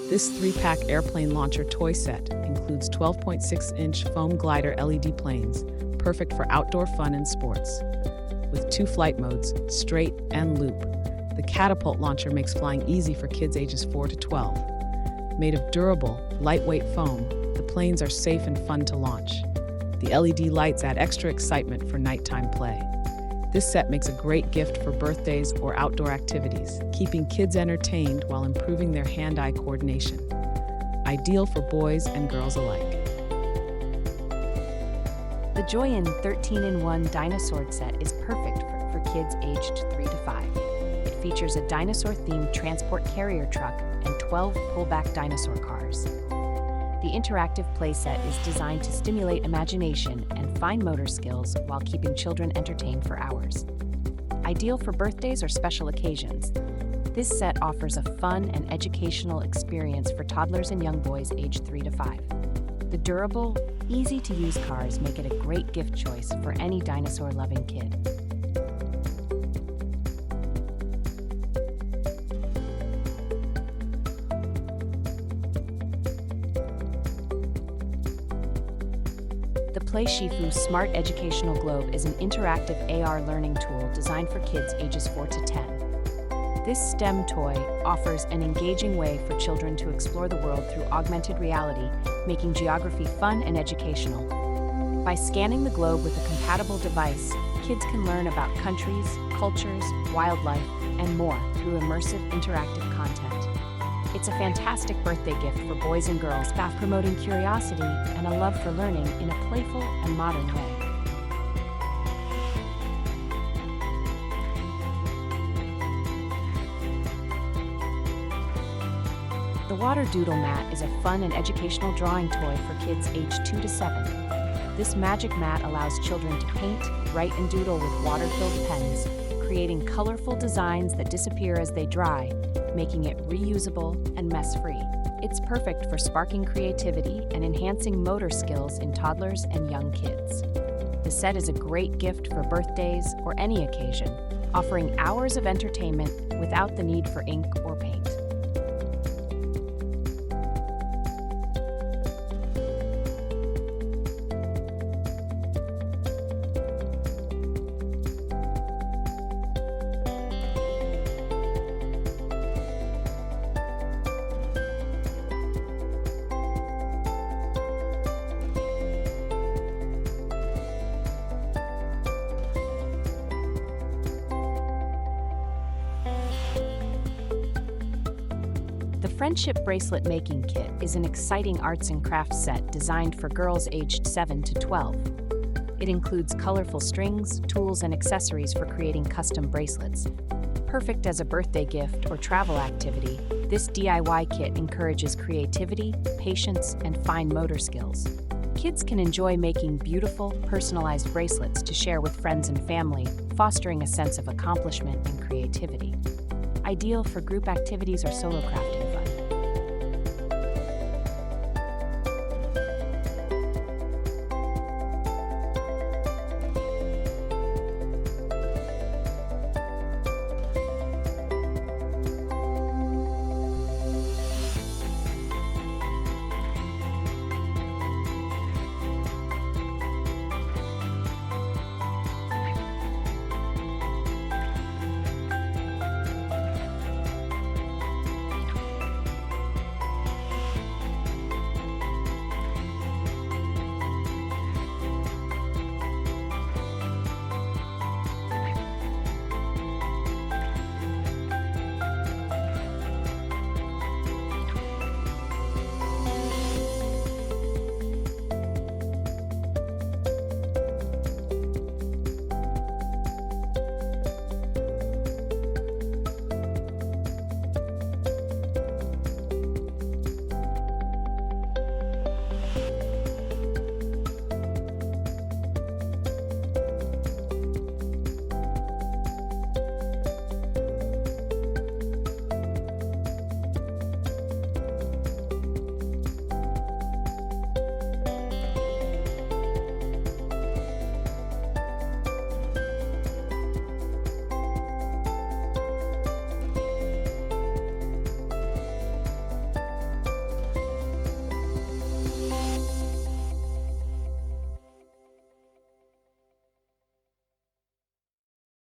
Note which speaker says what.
Speaker 1: This 3-pack airplane launcher toy set includes 12.6-inch foam glider LED planes, perfect for outdoor fun and sports. With 2 flight modes, straight and loop, the catapult launcher makes flying easy for kids ages 4 to 12. Made of durable, lightweight foam, the planes are safe and fun to launch. The LED lights add extra excitement for nighttime play. This set makes a great gift for birthdays or outdoor activities, keeping kids entertained while improving their hand-eye coordination. Ideal for boys and girls alike.
Speaker 2: The JOYIN 13-in-1 Dinosaur set is perfect for kids aged 3 to 5. It features a dinosaur-themed transport carrier truck and 12 pullback dinosaur cars. The interactive playset is designed to stimulate imagination and fine motor skills while keeping children entertained for hours. Ideal for birthdays or special occasions, this set offers a fun and educational experience for toddlers and young boys aged 3 to 5. The durable, easy-to-use cars make it a great gift choice for any dinosaur-loving kid. The PlayShifu Smart Educational Globe is an interactive AR learning tool designed for kids ages 4 to 10. This STEM toy offers an engaging way for children to explore the world through augmented reality, making geography fun and educational. By scanning the globe with a compatible device, kids can learn about countries, cultures, wildlife, and more through immersive interactive content. It's a fantastic birthday gift for boys and girls, promoting curiosity and a love for learning in a playful and modern way. The Water Doodle mat is a fun and educational drawing toy for kids aged 2 to 7. This magic mat allows children to paint, write, and doodle with water-filled pens, creating colorful designs that disappear as they dry, making it reusable and mess-free. It's perfect for sparking creativity and enhancing motor skills in toddlers and young kids. The set is a great gift for birthdays or any occasion, offering hours of entertainment without the need for ink or paint. The Friendship Bracelet Making Kit is an exciting arts and crafts set designed for girls aged 7 to 12. It includes colorful strings, tools, and accessories for creating custom bracelets. Perfect as a birthday gift or travel activity, this DIY kit encourages creativity, patience, and fine motor skills. Kids can enjoy making beautiful, personalized bracelets to share with friends and family, fostering a sense of accomplishment and creativity. Ideal for group activities or solo crafting fun.